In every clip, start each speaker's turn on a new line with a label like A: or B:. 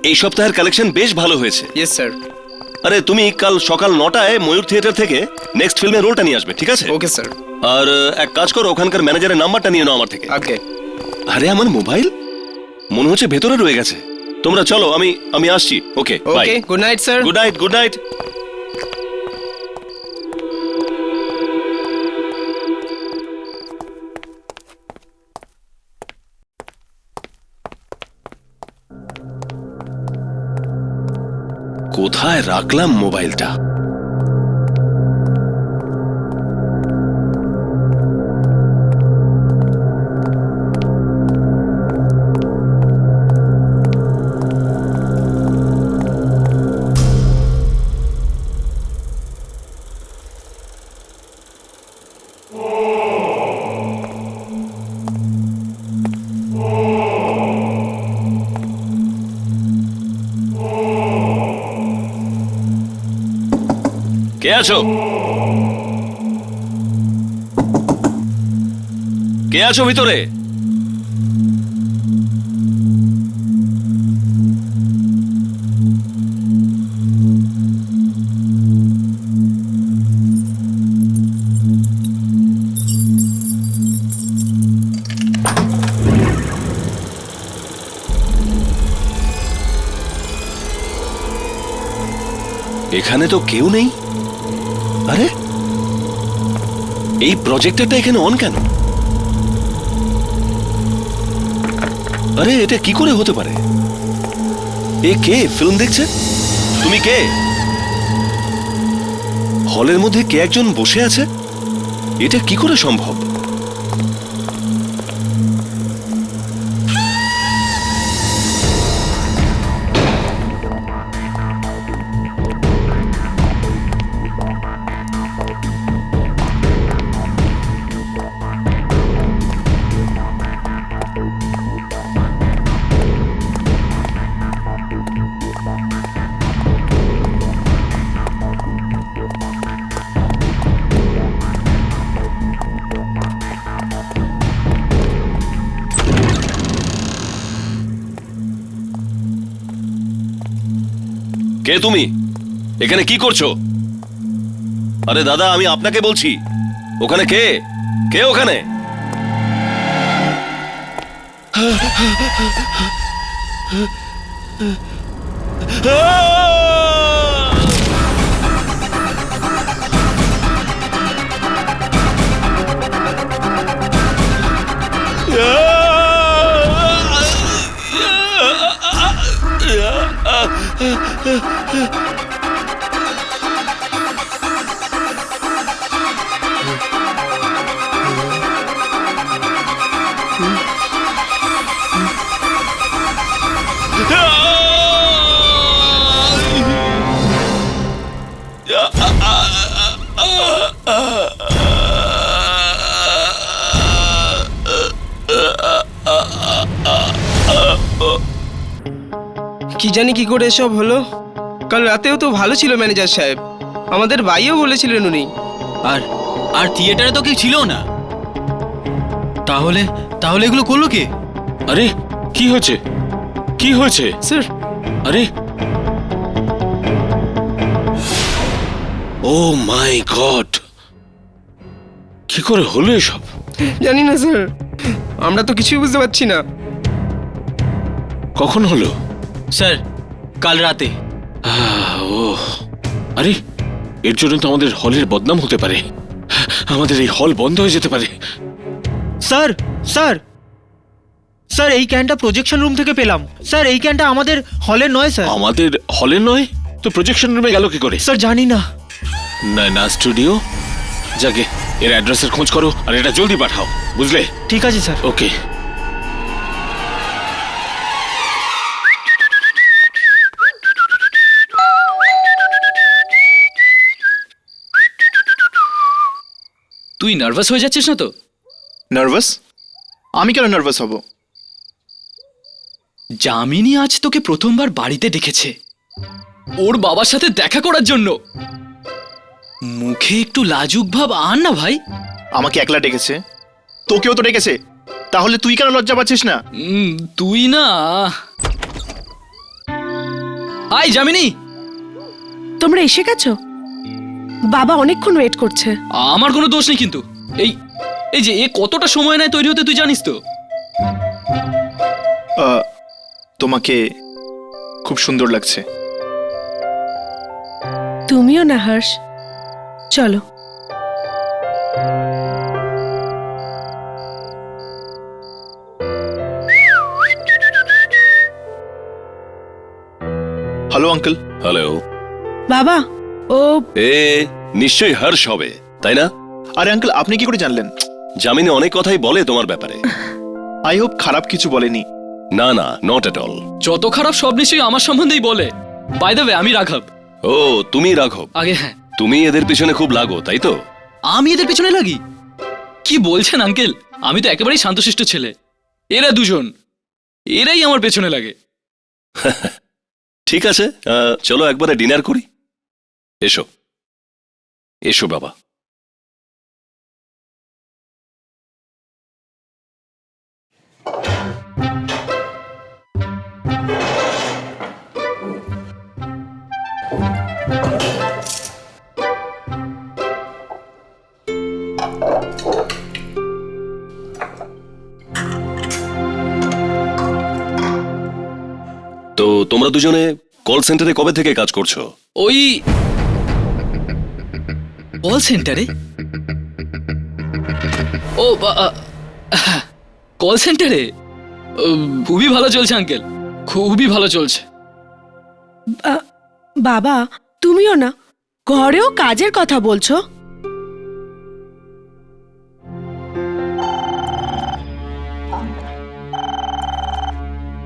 A: এই সপ্তাহের কালেকশন বেশ ভালো হয়েছে।
B: Yes sir.
A: আরে তুমি কাল সকাল 9টায় ময়ূর থিয়েটার থেকে নেক্সট ফিল্মের রোলটা নিয়ে আসবে, ঠিক আছে?
B: Okay sir.
A: আর এক কাজ করো, ওখানকার ম্যানেজারের নাম্বারটা নিয়ে নাও আমার থেকে।
B: ওকে।
A: আরে আমার মোবাইল মনে হচ্ছে ভেতরে রয়ে গেছে। তোমরা চলো, আমি আসছি। Okay bye.
B: Okay, good night sir.
A: Good night, good night. কোথায় রাখলাম মোবাইলটা? কে আছো? কে আছো ভিতরে? এখানে তো কেউ নেই। আরে এই প্রজেক্টরটা এখানে অন কেন? আরে এটা কি করে হতে পারে? এ কে ফিল্ম দেখছে? তুমি কে? হলের মধ্যে কে একজন বসে আছে? এটা কি করে সম্ভব? কে তুমি? এখানে কি করছো? আরে দাদা, আমি আপনাকে বলছি, ওখানে কে? কে ওখানে?
B: কি জানি কি করে এসব হলো। কাল রাতেও তো ভালো ছিল ম্যানেজার সাহেব, আমাদের ভাইও বলেছিলেন উনি।
C: আর আর থিয়েটারে তো কেউ ছিল না। তাহলে তাহলে এগুলো করলো কে?
A: আরে কি হয়েছে? কি হয়েছে
B: স্যার?
A: আরে ও মাই গড, কি করে হলো এসব?
B: জানি না স্যার, আমরা তো কিছুই বুঝতে পারছি না।
A: কখন হলো?
C: স্যার কাল রাতে।
A: ও আরে, এর জন্য তো আমাদের হলের বদনাম হতে পারে। আমাদের এই হল বন্ধ হয়ে যেতে পারে।
C: স্যার স্যার স্যার এই ক্যানটা প্রজেকশন রুম থেকে পেলাম। স্যার এই ক্যানটা আমাদের হলের নয় স্যার।
A: আমাদের হলে নয় তো প্রজেকশন রুমে গেল কি করে?
C: স্যার জানি না।
A: না স্টুডিও, যাকে এর অ্যাড্রেসের খোঁজ করো আর এটা জলদি পাঠাও, বুঝলে?
C: ঠিক আছে স্যার।
A: ওকে।
D: তুই নার্ভাস হয়ে যাচ্ছিস না তো?
E: নার্ভাস? আমি কেন নার্ভাস হব?
D: যামিনী আজ তোকে প্রথমবার বাড়িতে ডেকেছে ওর বাবার সাথে দেখা করার জন্য। মুখে একটু লাজুক ভাব আন না ভাই।
E: আমাকে একলা ডেকেছে, তোকেও তো ডেকেছে, তাহলে তুই কেন লজ্জা পাচ্ছিস না?
D: তুই না। হাই যামিনী।
F: তোমরা এসে গেছো? বাবা অনেকক্ষণ ওয়েট করছে।
D: আমার কোনো দোষ নেই কিন্তু এই এই যে এ কতটা সময় নেয় তৈরি হতে তুই জানিস তো?
E: তোমাকে খুব সুন্দর লাগছে।
F: তুমিও না হর্ষ, চলো।
E: Hello uncle.
A: হ্যালো।
F: বাবা, ও
A: এ নিশ্চয়ই হর্ষ হবে, তাই না?
E: আরে আঙ্কেল, আপনি কি করে জানলেন?
A: জামিনী অনেক কথাই বলে তোমার ব্যাপারে।
E: আই হোপ খারাপ কিছু বলেনি।
A: না না, নট এট অল।
D: যত খারাপ সব নিশ্চয়ই আমার সম্বন্ধেই বলে। বাই দ্য ওয়ে, আমি রাঘব।
A: ও, তুমি রাঘব?
D: আগে হ্যাঁ।
A: তুমি এদের পিছনে খুব লাগো, তাই তো?
D: আমি এদের পেছনে লাগি? কি বলছেন আঙ্কেল, আমি তো একেবারেই শান্তশিষ্ট ছেলে। এরা দুজন, এরাই আমার পেছনে লাগে।
A: ঠিক আছে, চলো একবারে ডিনার করি। এসো এসো বাবা। তো তোমরা দুজনে কল সেন্টারে কবে থেকে কাজ করছো?
D: ওই কল সেন্টারে? ও কল সেন্টারে খুবই ভালো চলছে আঙ্কেল, খুবই ভালো চলছে।
F: বাবা, তুমিও না ঘরেও কাজের কথা বলছো?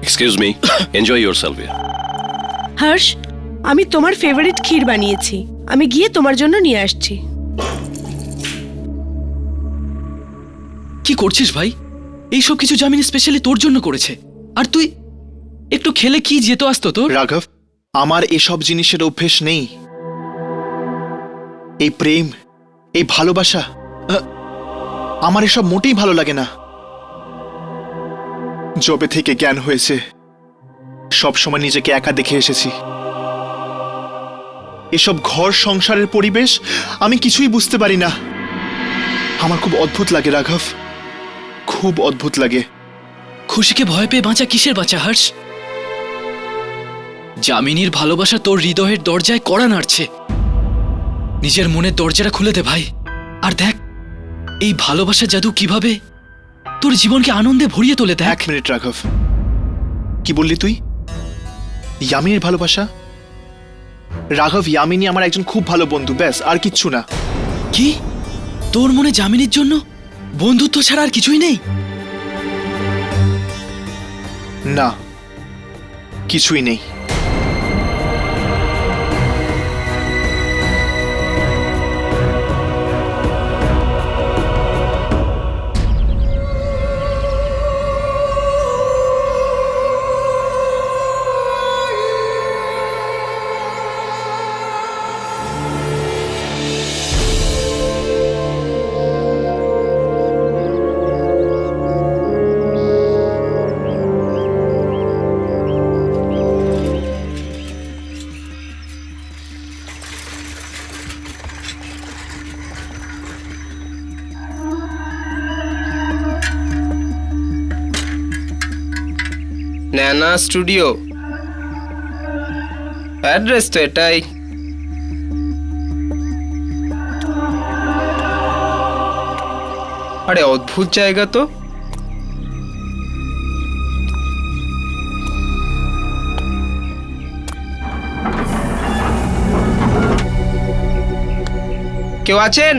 A: Excuse me, enjoy yourself.
F: Harsh, আমি তোমার ফেভারিট ক্ষীর বানিয়েছি, আমি গিয়ে তোমার জন্য নিয়ে আসছি।
D: কি করছিস ভাই? এইসব কিছু জামিনী স্পেশালি তোর জন্য করেছে, আর তুই একটু খেলে কি যেত আসতো তোর?
E: রাঘব, আমার এসব জিনিসের অভ্যেস নেই। এই প্রেম, এই ভালোবাসা, আমার এসব মোটেই ভালো লাগে না। যবে থেকে জ্ঞান হয়েছে সব সময় নিজেকে একা দেখে এসেছি। এসব ঘর সংসারের পরিবেশ আমি কিছুই বুঝতে পারি না। আমার খুব অদ্ভুত লাগে রাঘব, খুব অদ্ভুত লাগে।
D: খুশিকে ভয় পেয়ে বাঁচা কিসের বাঁচা হর্ষ? জামিনীর ভালোবাসা তোর হৃদয়ের দরজায় কড়া নাড়ছে। নিজের মনের দরজাটা খুলে দে ভাই, আর দেখ এই ভালোবাসা জাদু কিভাবে তোর জীবনকে আনন্দে ভরিয়ে তোলে। দেখ।
E: 1 মিনিট রাঘব, কি বললি তুই? ইয়ামিনীর ভালোবাসা? রাঘব, ইয়ামিনী আমার একজন খুব ভালো বন্ধু, ব্যাস, আর কিচ্ছু না।
D: কি তোর মনে জামিনীর জন্য বন্ধুত্ব ছাড়া আর কিছুই নেই?
E: না, কিছুই নেই।
B: ন্যানা স্টুডিও, অ্যাড্রেস তো এটাই। আরে অদ্ভুত জায়গা তো। কেউ আছেন?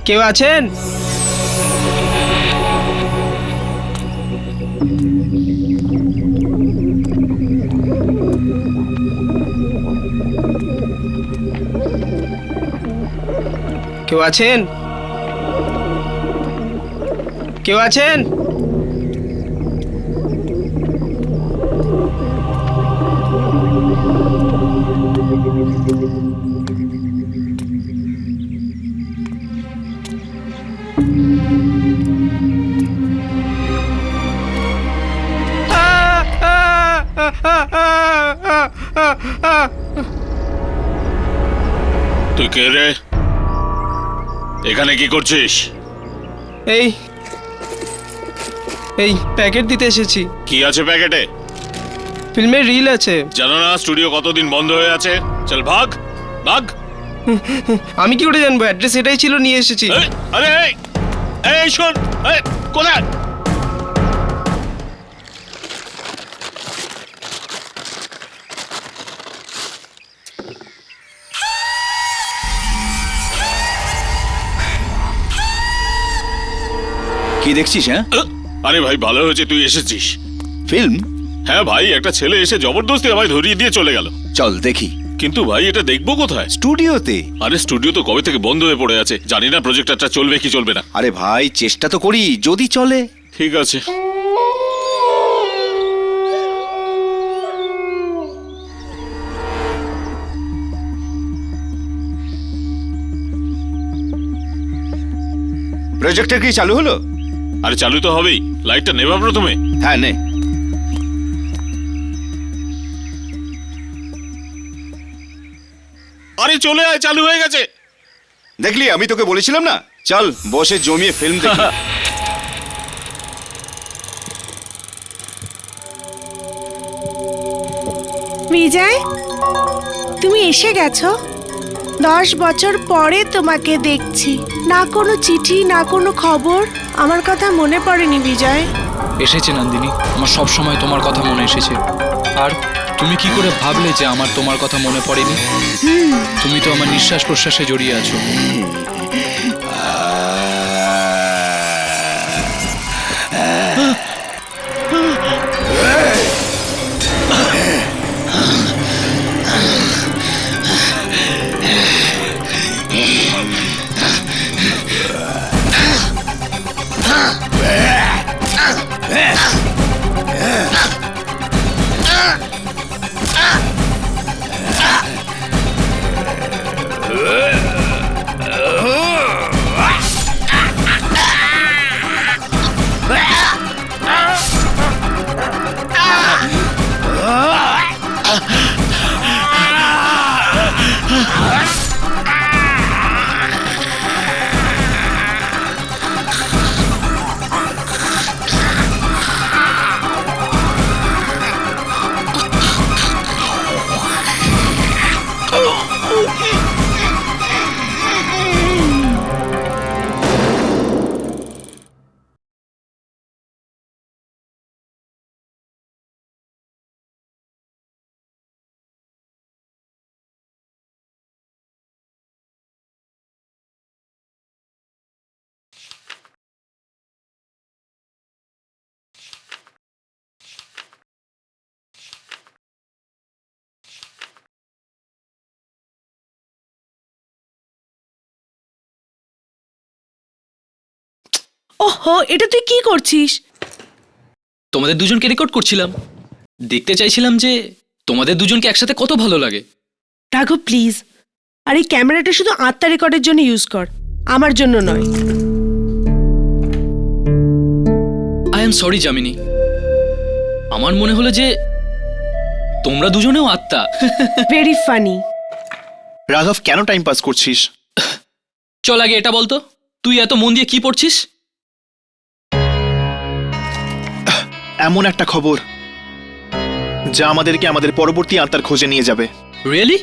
B: কেউ আছেন? কেউ আছেন? কেউ আছেন?
G: তুই কে রে? এখানে কি করছিস?
B: এই এই প্যাকেট দিতে এসেছি।
G: কি আছে প্যাকেটে?
B: ফিল্মের রিল আছে।
G: জানো না স্টুডিও কতদিন বন্ধ হয়ে আছে? চল ভাগ ভাগ।
B: আমি কি করে জানবো? অ্যাড্রেস এটাই ছিল, নিয়ে এসেছি।
G: এই, আরে এই, এই শোন, এই, কোথায়?
A: কি দেখছিস? হ্যাঁ,
G: আরে ভাই ভালো হয়েছে তুই এসেছিস।
A: ফিল্ম?
G: হ্যাঁ ভাই, একটা ছেলে এসে জবরদস্তি আমায় ধরিয়ে দিয়ে চলে গেল।
A: চল দেখি।
G: কিন্তু ভাই এটা দেখবো কোথায়?
A: স্টুডিওতে।
G: আরে স্টুডিও তো কবে থেকে বন্ধ হয়ে পড়ে আছে, জানি না প্রজেক্টরটা চলবে কি চলবে না।
A: আরে ভাই চেষ্টা তো করি, যদি চলে।
G: ঠিক আছে।
A: প্রজেক্টর কি চালু হলো?
G: আরে চালু তো হবেই, লাইটটা নেবা প্রথমে।
A: হ্যাঁ নে।
G: আরে চলে আয়, চালু হয়ে গেছে।
A: দেখলি, আমি তোকে বলেছিলাম না, চল বসে জমিয়ে ফিল্ম দেখি।
F: বিজয়, তুমি এসে গেছো? 10 বছর পরে তোমাকে দেখছি। না কোনো চিঠি, না কোনো খবর। আমার কথা মনে পড়েনি বিজয়?
D: এসেছে নন্দিনী, আমার সব সময় তোমার কথা মনে এসেছে। আর তুমি কি করে ভাবলে যে আমার তোমার কথা মনে পড়েনি? তুমি তো আমার নিঃশ্বাস প্রশ্বাসে জড়িয়ে আছো।
F: ওহো, এটা তুই কি করছিস?
D: তোমাদের দুজনকে রেকর্ড করছিলাম। দেখতে চাইছিলাম যে তোমাদের দুজনকে একসাথে কত ভালো লাগে।
F: রাঘব প্লিজ, আর এই ক্যামেরাটা শুধু আত্মা রেকর্ডের জন্য ইউজ কর, আমার জন্য নয়।
D: আই এম সরি যামিনী, আমার মনে হলো যে তোমরা দুজনেও আত্মা।
F: Very funny.
E: রাঘব কেন টাইম পাস করছিস?
D: চল আগে এটা বলতো, তুই এত মন দিয়ে কি পড়ছিস?
E: এমন একটা খবর যা আমাদেরকে আমাদের পরবর্তী আত্মার খোঁজে নিয়ে যাবে।
D: রিয়েলি?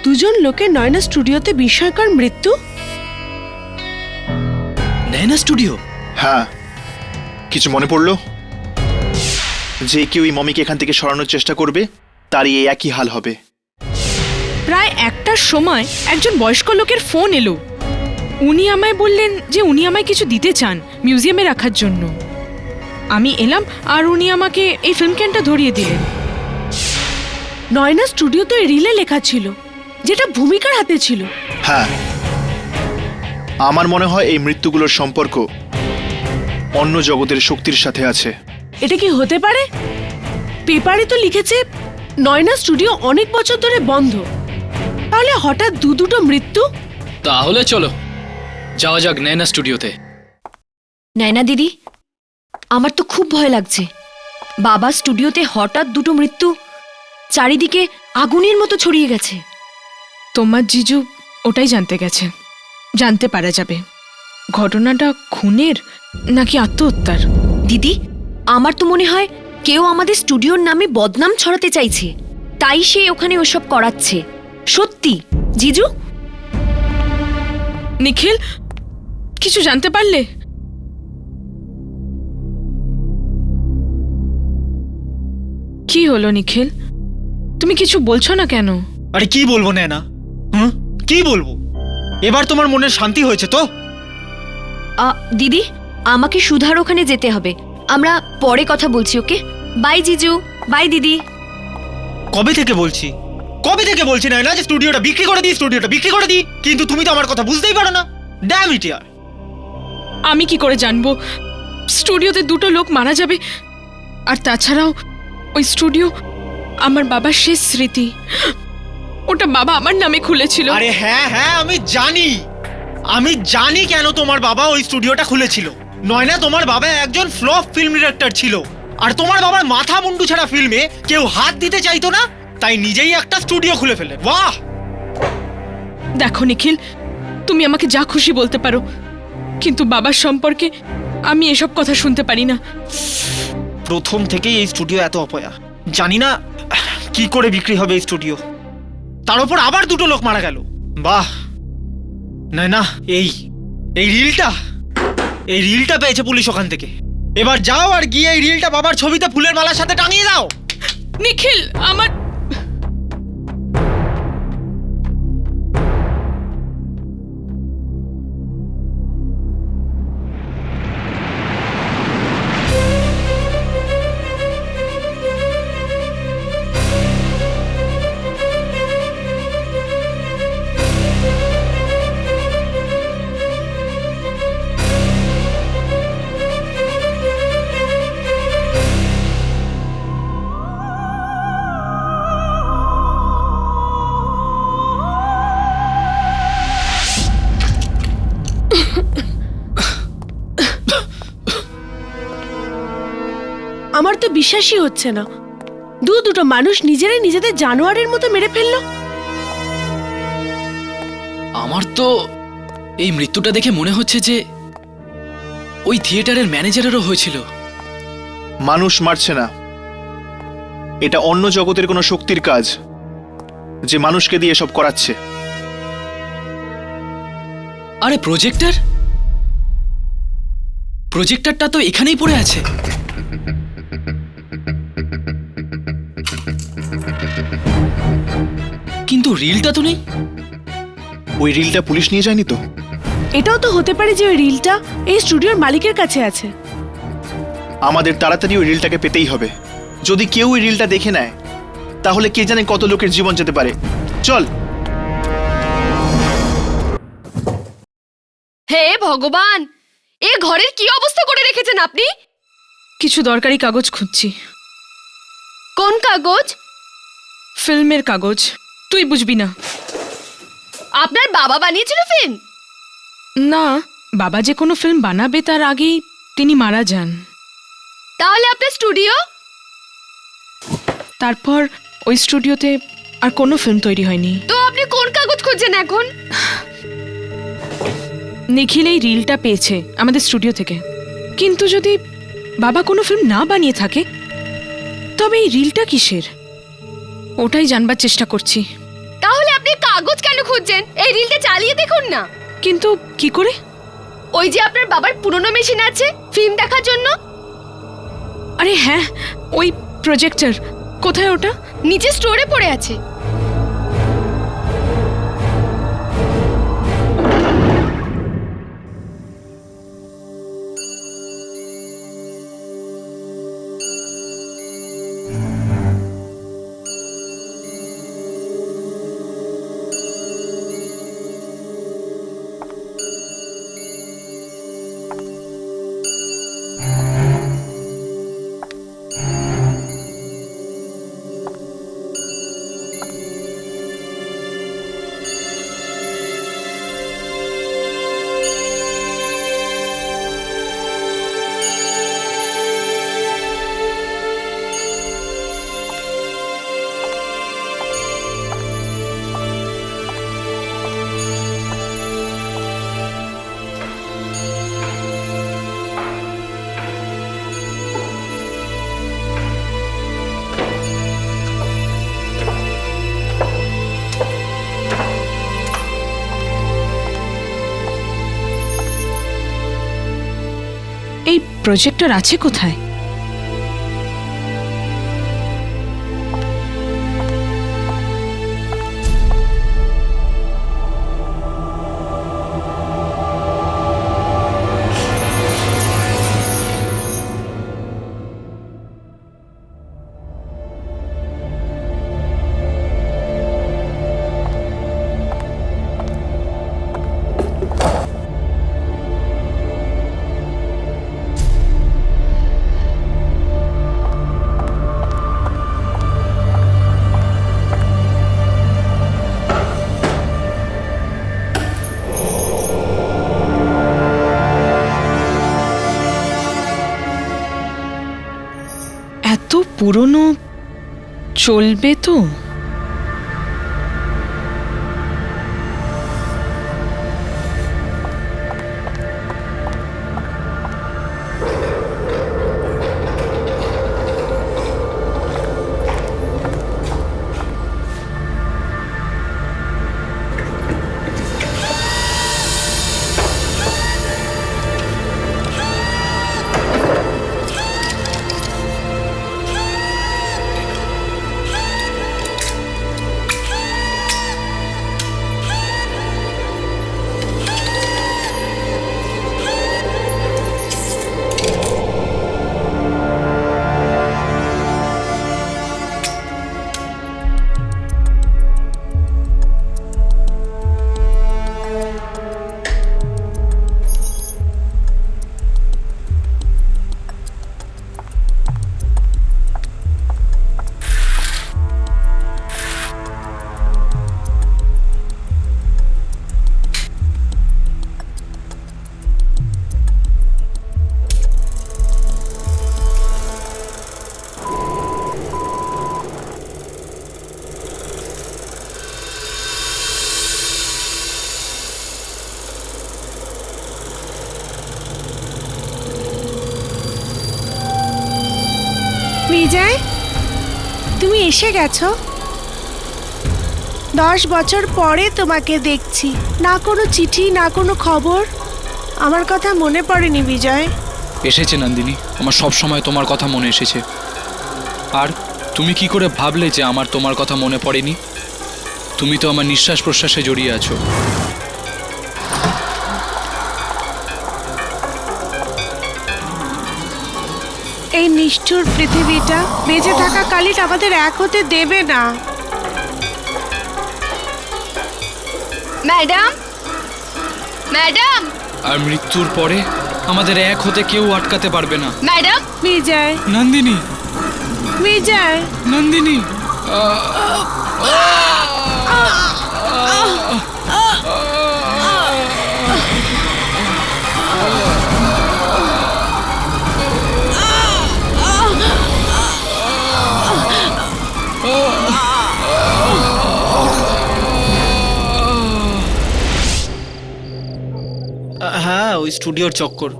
F: দুজন লোকের নয়না স্টুডিওতে বিস্ময়কর মৃত্যু।
D: নয়না স্টুডিও?
E: হ্যাঁ, কিছু মনে পড়লো? যে কেউ এই মমিকে এখান থেকে সরানোর চেষ্টা করবে তারই এই একই হাল হবে।
F: প্রায়
H: প্রায় 1টার সময় একজন বয়স্ক লোকের ফোন এলো। উনি আমায় বললেন যে উনি আমায় কিছু দিতে চান মিউজিয়ামে রাখার জন্য। আমি এলাম আর উনি আমাকে এই ফিল্ম ক্যানটা ধরিয়ে দিলেন।
F: নয়না স্টুডিওতে রিলে লেখা ছিল, যেটা ভূমিকার হাতে ছিল।
E: হ্যাঁ, আমার মনে হয় এই মৃত্যুগুলোর সম্পর্ক অন্য জগতের শক্তির সাথে আছে।
F: এটা কি হতে পারে? পেপারে তো লিখেছে নয়না স্টুডিও অনেক বছর ধরে বন্ধ। তাহলে হঠাৎ দুটো মৃত্যু?
D: তাহলে চলো যাওয়া যাক নয়না স্টুডিওতে।
I: নয়না দিদি, আমার তো খুব ভয় লাগছে। বাবা স্টুডিওতে হঠাৎ দুটো মৃত্যু, চারিদিকে আগুনের মতো ছড়িয়ে গেছে।
H: তোমার জিজু ওটাই জানতে গেছে। জানতে পারা যাবে ঘটনাটা খুনের নাকি আত্মহত্যার।
I: দিদি, আমার তো মনে হয় কেউ আমাদের স্টুডিওর নামে বদনাম ছড়াতে চাইছে, তাই সে ওখানে ওসব করাচ্ছে। সত্যি জিজু?
H: নিখিল, কিছু জানতে পারলে? কি হলো নিখিল, তুমি কিছু বলছো না কেন?
C: আরে কি বলবো না, কি বলবো? এবার তোমার মনের শান্তি হয়েছে তো?
I: দিদি, আমাকে সুধার ওখানে যেতে হবে। আমরা পরে কথা বলছি, ওকে? বাই জিজু, বাই দিদি।
C: কবে থেকে বলছি না যে স্টুডিওটা বিক্রি করে দিই, কিন্তু তুমি তো আমার কথা বুঝতেই পারো না। ড্যাম ইট ইয়ার!
H: আমি কি করে জানবো স্টুডিওতে দুটো লোক মারা যাবে? আর তাছাড়াও ওই স্টুডিও আমার বাবার শেষ স্মৃতি। ওটা বাবা আমার নামে খুলেছিল।
C: আরে হ্যাঁ, আমি জানি কেন তোমার বাবা ওই স্টুডিওটা খুলেছিল। নয়না, তোমার বাবা একজন ফ্লপ ফিল্ম ডিরেক্টর ছিল, আর তোমার বাবার মাথা মুন্ডু ছাড়া ফিল্মে কেউ হাত দিতে চাইতো না, তাই নিজেই একটা স্টুডিও খুলে ফেলে। বাহ!
H: দেখো নিখিল, তুমি আমাকে যা খুশি বলতে পারো, কিন্তু বাবার সম্পর্কে আমি এসব কথা শুনতে পারি না।
C: প্রথম থেকেই এই স্টুডিও এত অপয়া। জানি না কি করে বিক্রি হবে এই স্টুডিও, তার উপর আবার দুটো লোক মারা গেল। বাহ! না, এই রিলটা পেয়েছে পুলিশ ওখান থেকে। এবার যাও আর গিয়ে এই রিলটা বাবার ছবিতে ফুলের মালার সাথে টাঙিয়ে দাও।
H: নিখিল, আমার
F: আমার তো বিশ্বাসই হচ্ছে না, দুটো মানুষ নিজেরাই নিজেদের জানোয়ারের মতো মেরে ফেললো।
D: আমার তো এই মৃত্যুটা দেখে মনে হচ্ছে যে ওই থিয়েটারের ম্যানেজারেরও হয়েছিল।
E: মানুষ মারছে না, এটা অন্য জগতের কোনো শক্তির কাজ, যে মানুষকে দিয়ে সব করাচ্ছে।
D: আরে প্রজেক্টরটা তো এখানেই পড়ে আছে। কিন্তু রিলটা তো নেই।
E: ওই রিলটা পুলিশ নিয়ে যায়নি তো?
F: এটাও তো হতে পারে যে ওই রিলটা এই স্টুডিওর মালিকের কাছে আছে।
E: আমাদের তাড়াতাড়ি ওই রিলটাকে পেতেই হবে। যদি কেউ ওই রিলটা দেখে নেয়, তাহলে কে জানে কত লোকের জীবন যেতে পারে। চল।
I: হে ভগবান, এ ঘরের কি অবস্থা করে রেখেছেন আপনি?
H: কিছু দরকারি কাগজ খুঁজছি।
I: কোন কাগজ?
H: ফিল্মের কাগজ। তুই বুঝবি না।
I: আপনার বাবা বানিয়েছিল ফিল্ম?
H: না, বাবা যে কোনো ফিল্ম বানাবে তার আগেই তিনি মারা যান।
I: তাহলে আপনার স্টুডিও?
H: তারপর ওই স্টুডিওতে আর কোনো ফিল্ম তৈরি হয়নি।
I: তো আপনি কোন কাগজ খুঁজছেন এখন?
H: নিখিল এই রিলটা পেয়েছে আমাদের স্টুডিও থেকে, কিন্তু যদি বাবা কোনো ফিল্ম না বানিয়ে থাকে তবে এই রিলটা কিসের, ওটাই জানবার চেষ্টা করছি।
I: তাহলে আপনি কাগজ কেন খুঁজছেন? এই রিলটা চালিয়ে দেখুন না।
H: কিন্তু কি করে?
I: ওই যে আপনার বাবার পুরনো মেশিন আছে ফিল্ম দেখার জন্য।
H: আরে হ্যাঁ, ওই প্রজেক্টর। কোথায় ওটা?
I: নিচে স্টোরে পড়ে আছে।
H: এই প্রজেক্টর আছে কোথায়? এত পুরনো, চলবে তো?
F: বিজয়, তুমি এসে গেছো। 10 বছর পরে তোমাকে দেখছি, না কোনো চিঠি না কোনো খবর। আমার কথা মনে পড়েনি বিজয়?
D: এসেছে নন্দিনী, আমার সব সময় তোমার কথা মনে এসেছে। আর তুমি কি করে ভাবলে যে আমার তোমার কথা মনে পড়েনি? তুমি তো আমার নিঃশ্বাস প্রশ্বাসে জড়িয়ে আছো।
F: এই নিষ্ঠুর পৃথিবীটা বেঁচে থাকা কালীন আমাদের এক হতে দেবে না।
I: ম্যাডাম, ম্যাডাম,
D: আর মৃত্যুর পরে আমাদের এক হতে কেউ আটকাতে পারবে না।
I: ম্যাডাম।
F: বিজয়,
D: নন্দিনী,
F: বিজয়,
D: নন্দিনী,
C: হ্যাঁ, ওই স্টুডিওর চক্কর।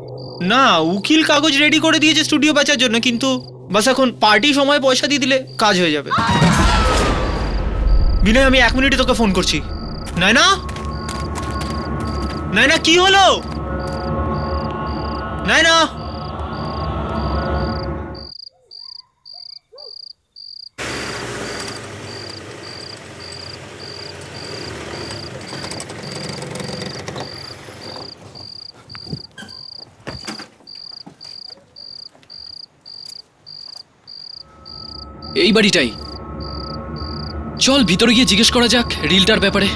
C: না, উকিল কাগজ রেডি করে দিয়েছে স্টুডিও বেচার জন্য, কিন্তু বাস এখন পার্টি সময় পয়সা দিয়ে দিলে কাজ হয়ে যাবে। বিনয়, আমি 1 মিনিটে তোকে ফোন করছি। নায়না, নায়না, কি হলো? নায়না,
D: এই বাড়িটাই। চল ভিতরে গিয়ে জিজ্ঞেস করা যাক রিলটার ব্যাপারে।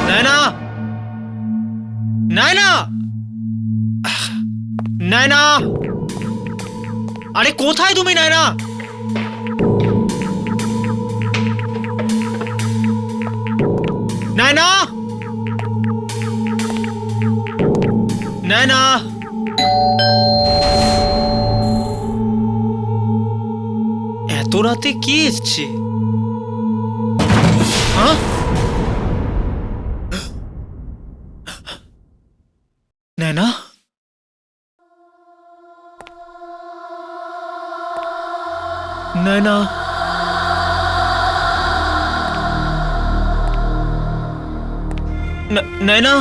C: নায়না, নায়না, নায়না, আরে কোথায় তুমি নায়না? নায়না, নায়না, এত রাতে কি এসছে? হ্যাঁ, নায়না, নায়না, নয়না,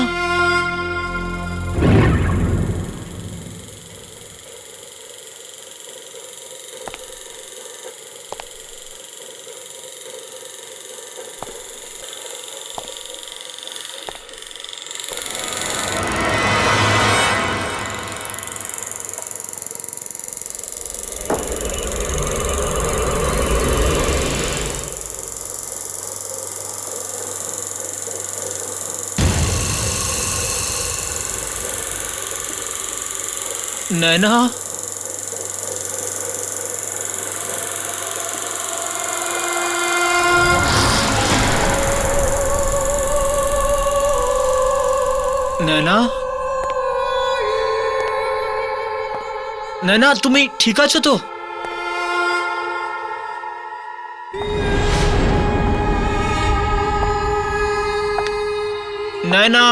C: নয়না, নয়না, নয়না, তুমি ঠিক আছো তো? Nayana,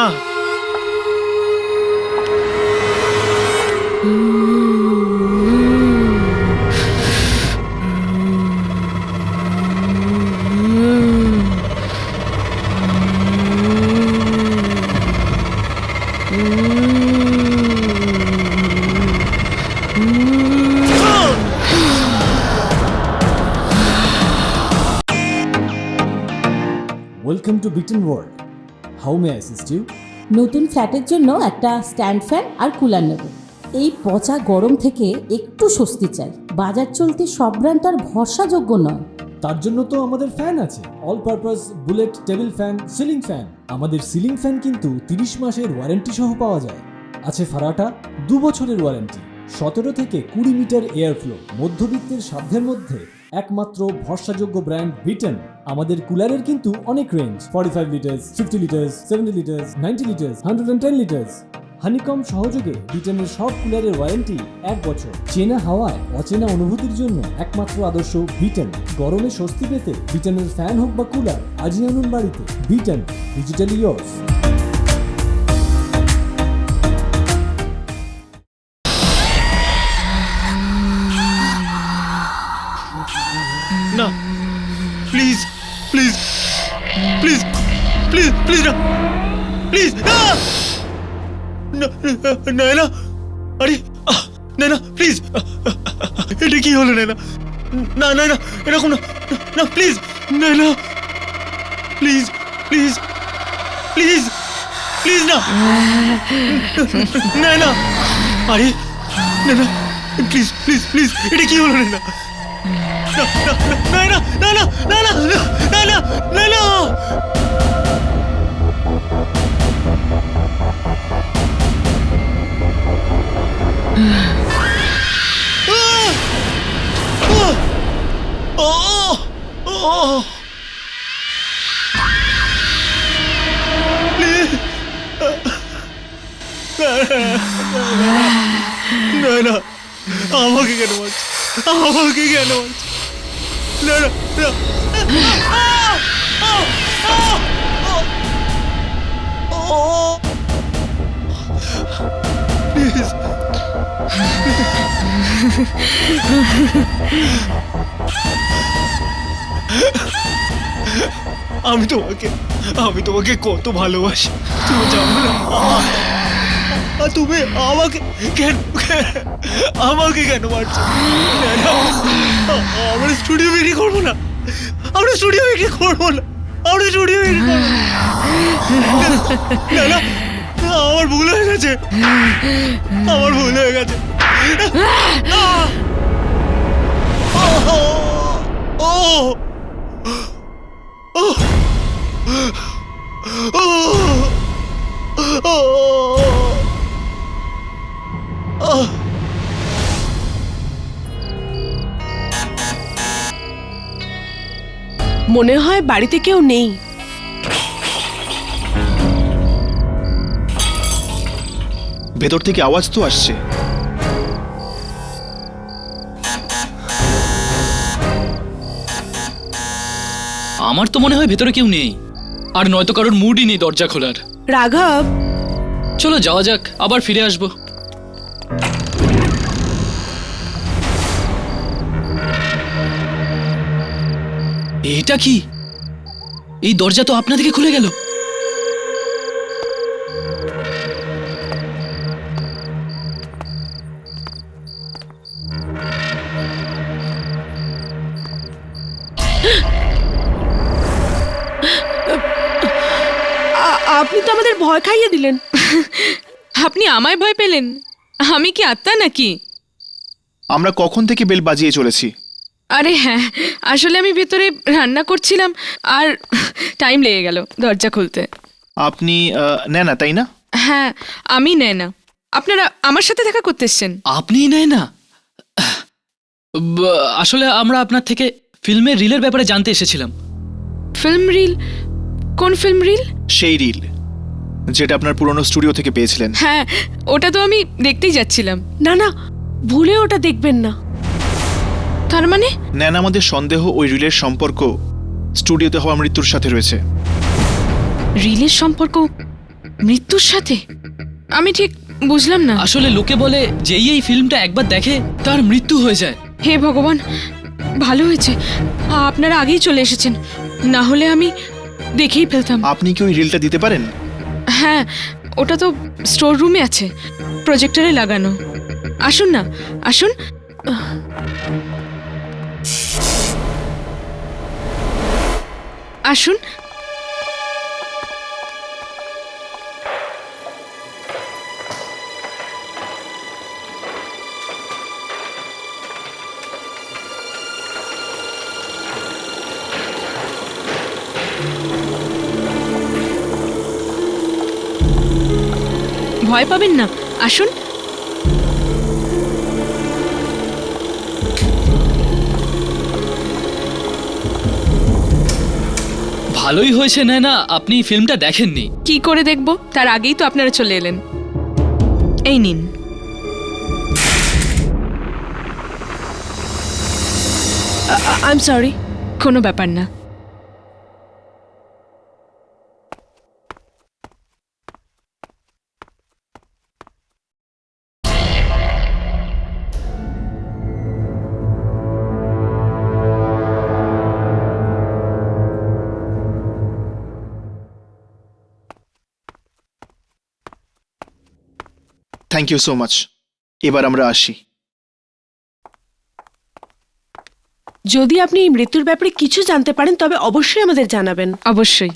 J: Welcome to Beaten World. How may I assist you?
K: নতুন ফ্ল্যাটের জন্য একটা স্ট্যান্ড ফ্যান আর কুলার নেব। এই পচা গরম থেকে একটু স্বস্তি চাই। বাজার চলতে সব ব্র্যান্ড আর ভরসাযোগ্য নয়।
J: তার জন্য তো আমাদের ফ্যান আছে, all purpose bullet table fan, ceiling fan. আমাদের সিলিং ফ্যান কিন্তু 30 মাসের ওয়ারেন্টি সহ পাওয়া যায়। আছে ফারাটা 2 বছরের ওয়ারেন্টি, 17 থেকে 20 মিটার এয়ার ফ্লো, মধ্যবিত্তের সাধ্যের মধ্যে একমাত্র ভরসাযোগ্য ব্র্যান্ড বিটেন। আমাদের কুলারের কিন্তু অনেক range, 45 litres, 50 litres, 70 litres, 90 litres, 110 litres. Honeycomb সহযোগে বিটেনের সব কুলারের ওয়ারেন্টি 1 বছর। চেনা হাওয়ায় অচেনা অনুভূতির জন্য একমাত্র আদর্শ বিটেন। গরমে স্বস্তি পেতে বিটেনের ফ্যান হোক বা কুলার, আজই আনুন বাড়িতে। বিটেন, ডিজিটালি ইয়োর্স।
C: না, please please please please please না, প্লিজ নয়না, আরে নয়না প্লিজ, এটা কি হলো নয়না? না নয়না, এরকম না, না please Nayna, please please please please না নয়না, আরে নয়না প্লিজ প্লিজ প্লিজ, এটা কি হলো নয়না? নয়না, নয়না, নয়না, নয়না, নয়না। নয়না, আমাকে কেন মারছ? আমাকে কেন মারছ? না না না, প্লিজ। আমি তোমাকে কত ভালোবাসি, তুমি জানো না? তুমি আমাকে কেন মারছো? আমরা স্টুডিও বিক্রি করবো না, আমরা স্টুডিও বিক্রি করবো না, আমরা স্টুডিও বিক্রি করবো না। আমার ভুল হয়ে গেছে, আমার ভুল হয়ে গেছে।
F: মনে হয় বাড়িতে কেউ নেই।
E: ভেতর থেকে আওয়াজ তো আসছে।
D: আমার তো মনে হয় ভেতরে কেউ নেই, আর নয়তো কারোর মুডই নেই দরজা খোলার।
F: রাঘব,
D: চলো যাওয়া যাক, আবার ফিরে আসবো। এটা কি? এই দরজা তো আপনা থেকে খুলে গেল।
F: আপনি তো আমাদের ভয় খাইয়ে দিলেন।
H: আপনি আমায় ভয় পেলেন? আমি কি আত্মা নাকি?
E: আমরা কখন থেকে বেল বাজিয়ে চলেছি।
H: আরে হ্যাঁ, আসলে আমি ভেতরে রান্না করছিলাম আর টাইম লেগে গেল দরজা খুলতে।
E: আপনি নেনা তাই না?
H: হ্যাঁ, আমি নয়না। আপনারা আমার সাথে দেখা করতে এসছেন?
D: আপনি নেয় না? আসলে আমরা আপনার থেকে ফিল্মের রিলের ব্যাপারে জানতে এসেছিলাম।
H: Film reel? কোন ফিল্ম রিল?
E: সেই রিল যেটা আপনার পুরনো স্টুডিও থেকে পেয়েছিলেন।
H: হ্যাঁ, ওটা তো আমি দেখতেই যাচ্ছিলাম।
F: না না, ভুলে ওটা দেখবেন না।
H: তার মানে?
E: নেন, আমাদের সন্দেহ ওই রিলের সম্পর্ক স্টুডিওতে হওয়া মৃত্যুর সাথে রয়েছে।
H: রিলের সম্পর্ক মৃত্যুর সাথে? আমি ঠিক বুঝলাম না।
D: আসলে লোকে বলে যেই এই ফিল্মটা একবার দেখে তার মৃত্যু হয়ে যায়।
H: হে ভগবান, ভালো হয়েছে আপনারা আগেই চলে এসেছেন, না হলে আমি দেখেই ফেলতাম।
E: আপনি কি ওই রিলটা দিতে পারেন?
H: হ্যাঁ, ওটা তো স্টোর রুমে আছে, প্রজেক্টরে লাগানো। আসুন না, আসুন। আসুন। ভয় পাবেন না, আসুন।
D: ভালোই হয়েছে না আপনি ফিল্মটা দেখেননি।
H: কি করে দেখব? তার আগেই তো আপনারা চলে এলেন। এই নিন।
F: I am sorry.
H: কোনো ব্যাপার না।
E: Thank you so much. এবার আমরা আসি।
F: যদি আপনি এই মৃত্যুর ব্যাপারে কিছু জানতে পারেন তবে অবশ্যই আমাদের জানাবেন।
H: অবশ্যই।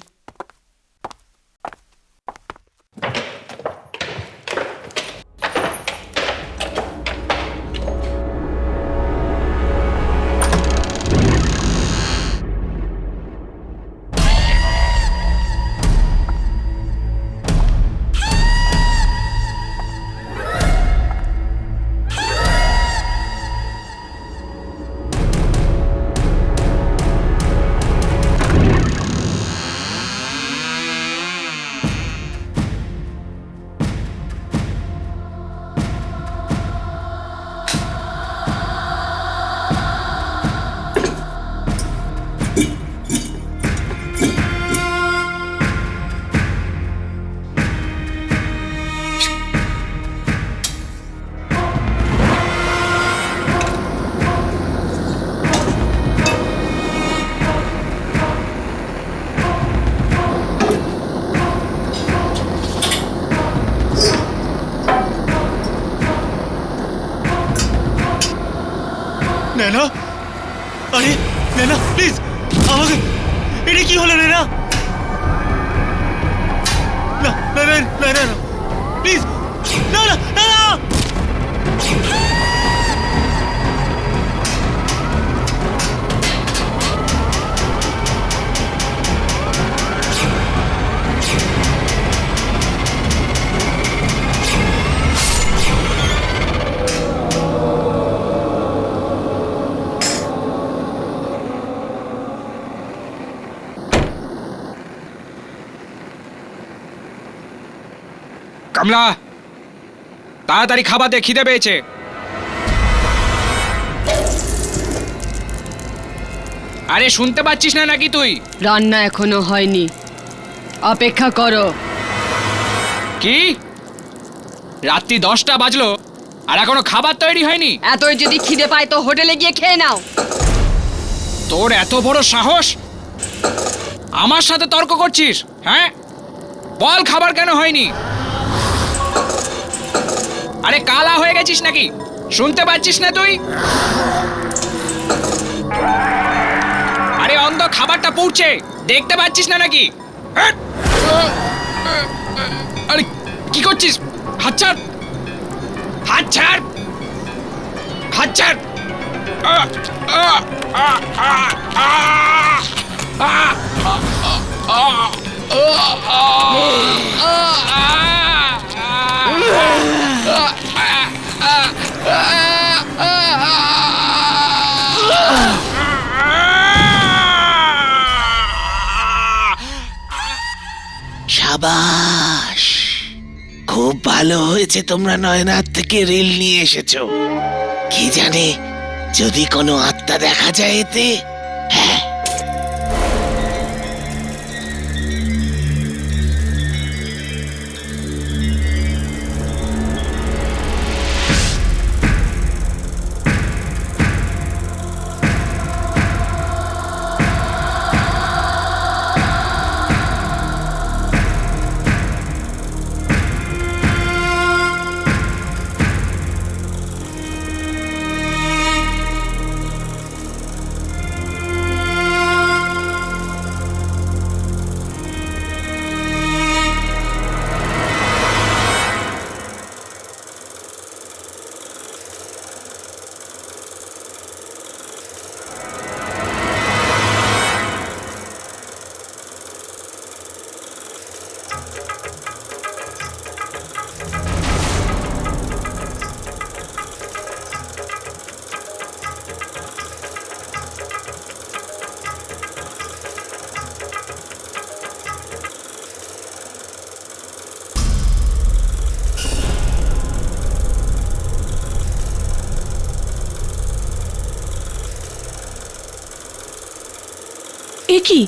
C: নেনা, আরে নেনা প্লিজ আমাকে, এটা কি হলো নেনা? না না না না না প্লিজ, না না না না।
L: কামলা, তাড়াতাড়ি খাবার দে, খিদে পেয়েছে। আরে শুনতে পাচ্ছিস না নাকি তুই?
I: রান্না এখনো হয়নি, অপেক্ষা করো।
L: কি? রাত্রি 10টা বাজলো আর এখনো খাবার তৈরি হয়নি?
I: এতই যদি খিদে পায় তো হোটেলে গিয়ে খেয়ে নাও।
L: তোর এত বড় সাহস, আমার সাথে তর্ক করছিস? হ্যাঁ, বল খাবার কেন হয়নি? আরে কালা হয়ে গেছিস নাকি? শুনতে পাচ্ছিস না তুই? আরে অন্ধ, খাবারটা পুড়ছে, দেখতে পাচ্ছিস না নাকি? আরে কি করছিস? হাত ছাড়, হাত ছাড়, হাত ছাড়।
M: সাবাস, খুব ভালো হয়েছে তোমরা নয়নার থেকে রিল নিয়ে এসেছো। কি জানে যদি কোনো আত্মা দেখা যায় এতে। হ্যাঁ,
F: এ কি,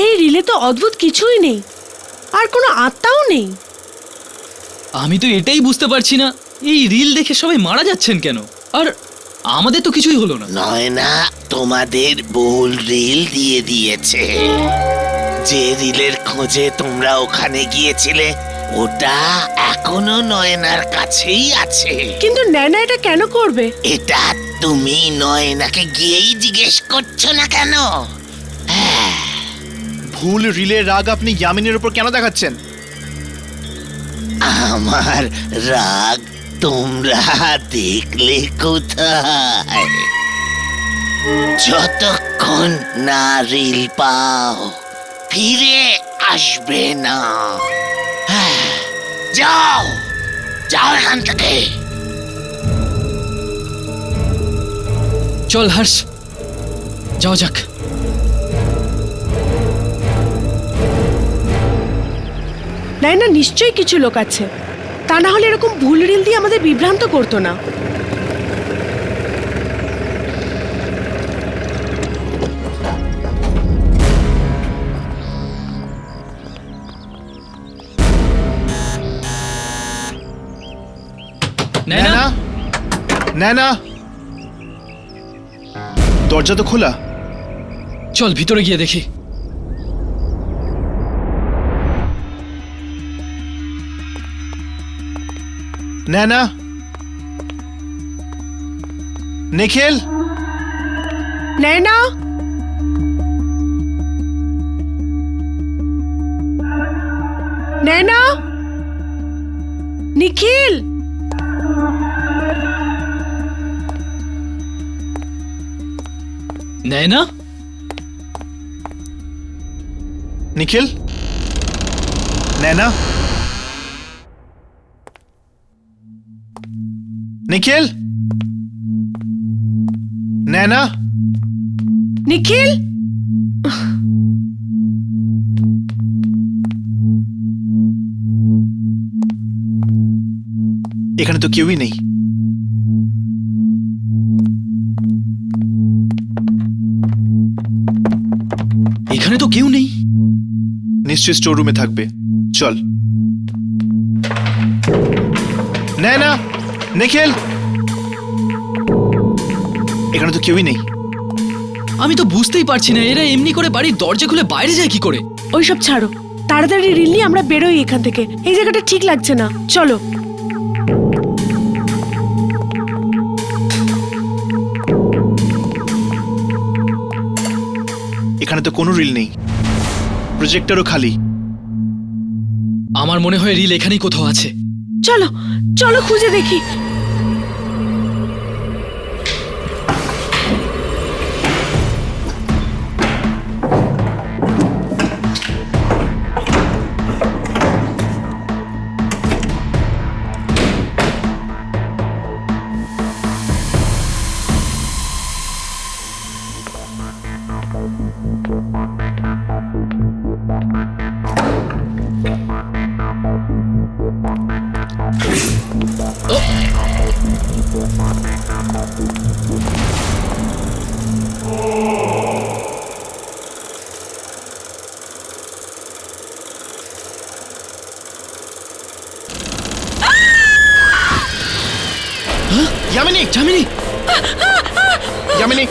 F: এই রিলে তো অদ্ভুত কিছুই নেই, আর কোনো আত্মাও নেই।
D: আমি তো এটাই বুঝতে পারছি না, এই রিল দেখে সবাই মারা যাচ্ছেন কেন, আর আমাদের তো কিছুই হলো না।
M: নয়না তোমাদের ভুল রিল দিয়ে দিয়েছে। যে রিলের খোঁজে তোমরা ওখানে গিয়েছিলে ওটা এখনো নয়নার কাছেই আছে।
F: কিন্তু নয়না এটা কেন করবে?
M: এটা তুমি নয়নাকে গিয়েই জিজ্ঞেস করছো না কেন?
E: ভুল রিলের রাগ আপনি ইয়ামিনের উপর কেন দেখাচ্ছেন?
M: আমার রাগ তোমরা দেখলে কোথায়? যতক্ষণ না রিল পাও ফিরে আসবে না। যাও যাও এখান থেকে।
D: চল হর্ষ, যাও যাক।
F: নয়না নিশ্চয়ই কিছু লোক আছে, তা না হলে এরকম ভুল রিল দিয়ে আমাদের বিভ্রান্ত করতো না।
E: নয়না, নয়না, দরজা তো খোলা।
D: চল ভিতরে গিয়ে দেখি।
E: নয়না, নিখিল,
F: নয়না, নয়না, নিখিল,
D: নয়না,
E: নিখিল, নয়না, নিখিল, নয়না,
F: নিখিল।
E: এখানে তো কেউই নেই।
D: এখানে তো কেউ নেই।
E: নিশ্চয়ই স্টোর রুমে থাকবে। চল। নয়না, নিখিল, এখানে তো কেউই নেই।
D: আমি তো বুঝতেই পারছি না এরা এমনি করে বাড়ির দরজা খুলে বাইরে যায় কি করে।
F: ওইসব ছাড়ো, তাড়াতাড়ি রিল নিয়ে আমরা বেরোই এখান থেকে। এই জায়গাটা ঠিক লাগছে না, চলো।
E: এখানে তো কোনো রিল নেই, প্রজেক্টরও খালি।
D: আমার মনে হয় রিল এখানেই কোথাও আছে।
F: চলো চলো খুঁজে দেখি।
E: यामिनी
D: যামিনী,
E: यामिनी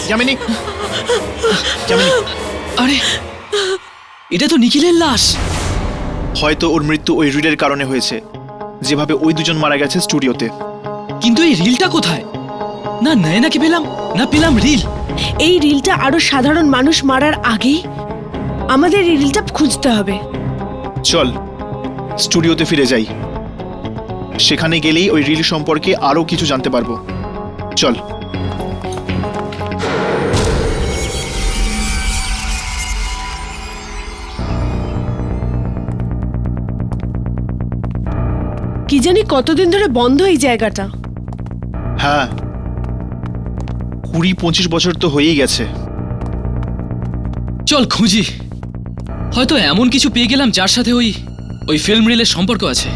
E: यामिनी यामिनी
D: আরে এটা তো নিখিলের লাশ।
E: হয়তো ওর মৃত্যু ওই রিলের কারণে হয়েছে, যেভাবে ওই দুজন মারা গেছে স্টুডিওতে।
D: কিন্তু এই রিলটা কোথায়? না নয়নাকে পেলাম, না পেলাম রিল।
F: এই রিলটা আরো সাধারণ মানুষ মারার আগেই আমাদের এই রিলটা খুঁজতে হবে।
E: চল স্টুডিওতে ফিরে যাই, সেখানে গেলেই ওই রিল সম্পর্কে আরো কিছু জানতে পারবো। চল।
F: কি জানি কতদিন ধরে বন্ধ এই জায়গাটা।
E: হ্যাঁ, 20-25 বছর তো হয়েই গেছে।
D: চল খুঁজি, হয়তো এমন কিছু পেয়ে গেলাম যার সাথে ওই ফিল্ম রিলের সম্পর্ক আছে।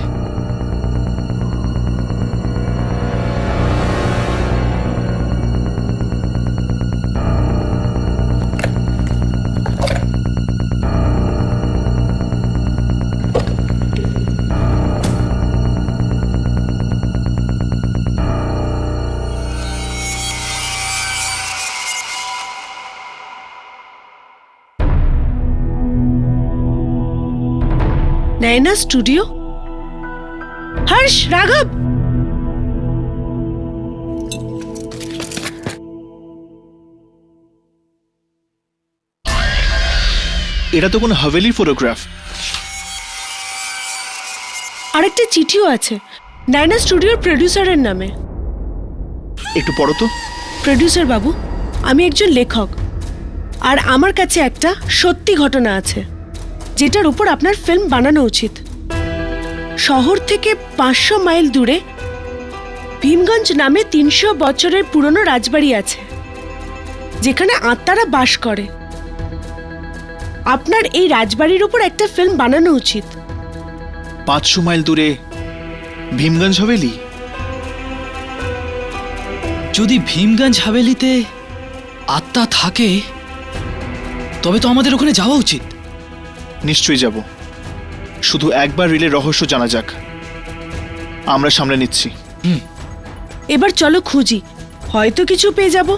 F: नैना स्टूडियो। हर्ष, राघव,
E: এটা তো কোন হাভেলির ফটোগ্রাফ।
F: আরেকটা চিঠিও আছে নয়না স্টুডিওর প্রোডিউসারের নামে।
E: একটু পড়ো তো।
F: প্রোডিউসার বাবু, আমি একজন লেখক, আর আমার কাছে একটা সত্যি ঘটনা আছে যেটার উপর আপনার ফিল্ম বানানো উচিত। শহর থেকে 500 মাইল দূরে ভীমগঞ্জ নামে 300 বছরের পুরনো রাজবাড়ি আছে, যেখানে আত্মারা বাস করে। আপনার এই রাজবাড়ির উপর একটা ফিল্ম বানানো উচিত।
E: 500 মাইল দূরে ভীমগঞ্জ হাভেলি?
D: যদি ভীমগঞ্জ হাভেলিতে আত্মা থাকে তবে তো আমাদের ওখানে যাওয়া উচিত।
E: নিশ্চয়ই যাব, শুধু একবার রিলের রহস্য জানা যাক। আমরা সামলে নিচ্ছি।
F: এবার চলো খুঁজি, হয়তো কিছু পেয়ে যাব।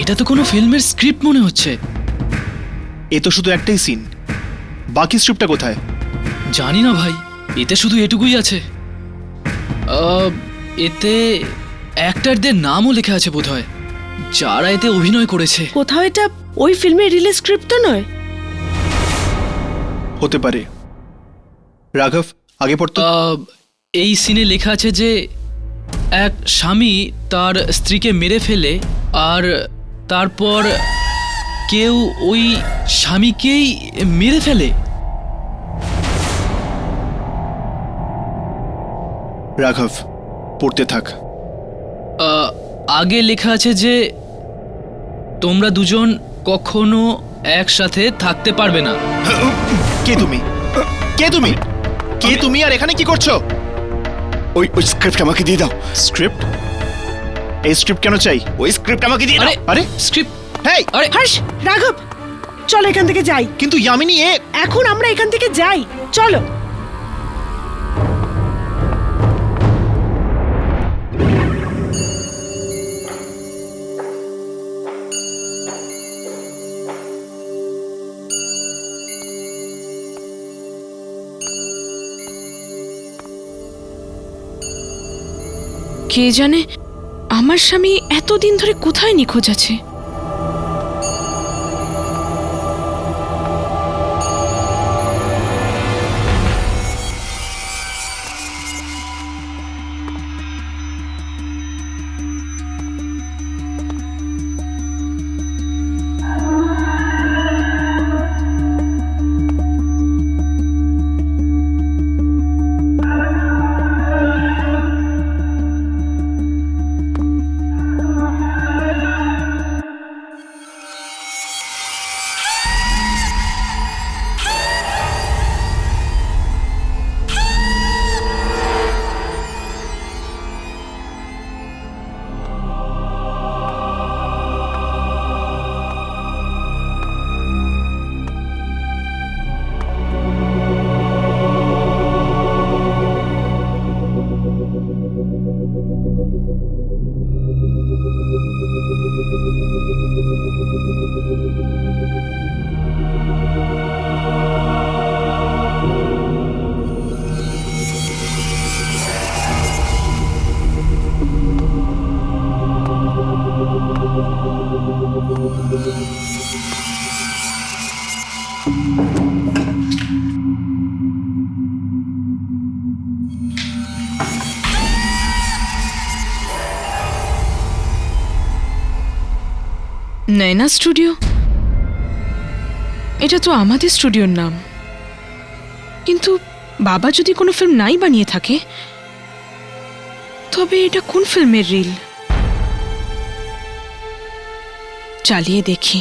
D: এটা তো কোনো ফিল্মের স্ক্রিপ্ট মনে হচ্ছে।
E: এ তো শুধু একটাই সিন, বাকি স্ক্রিপ্টটা কোথায়?
D: জানি না ভাই, এতে শুধু এটুকুই আছে। এতে অ্যাক্টরদের নামও লেখা আছে বোধহয়, যারা এতে অভিনয় করেছে।
F: কোথাও এটা ওই ফিল্মের রিলিজ স্ক্রিপ্ট তো নয়?
E: হতে পারে। রাঘব, আগে পড়তো।
D: এই সিনে লেখা আছে যে এক স্বামী তার স্ত্রীকে মেরে ফেলে আর তারপর কেউ ওই স্বামীকেই মেরে ফেলে?
E: রাঘব, পড়তে থাক।
D: আগে লেখা আছে যে তোমরা দুজন কখনো একসাথে থাকতে পারবে না।
E: কে তুমি? কে তুমি? কে তুমি আর এখানে কি করছো?
A: ওই স্ক্রিপ্ট আমাকে দিয়ে দাও।
E: স্ক্রিপ্ট? এই স্ক্রিপ্ট কেন চাই?
A: ওই স্ক্রিপ্ট আমাকে দিয়ে দাও।
E: আরে
D: স্ক্রিপ্ট?
E: হেই,
D: আরে
F: হর্ষ, রাঘব, চলো এখান থেকে যাই।
E: কিন্তু ইয়ামিনী
F: এখন আমরা এখান থেকে যাই, চলো।
H: কে জানে আমার স্বামী এতদিন ধরে কোথায় নিখোঁজ আছে। নয়না স্টুডিও? এটা তো আমাদের স্টুডিওর নাম। কিন্তু বাবা যদি কোনো ফিল্ম নাই বানিয়ে থাকে, তবে এটা কোন ফিল্মের রিল? চালিয়ে দেখি।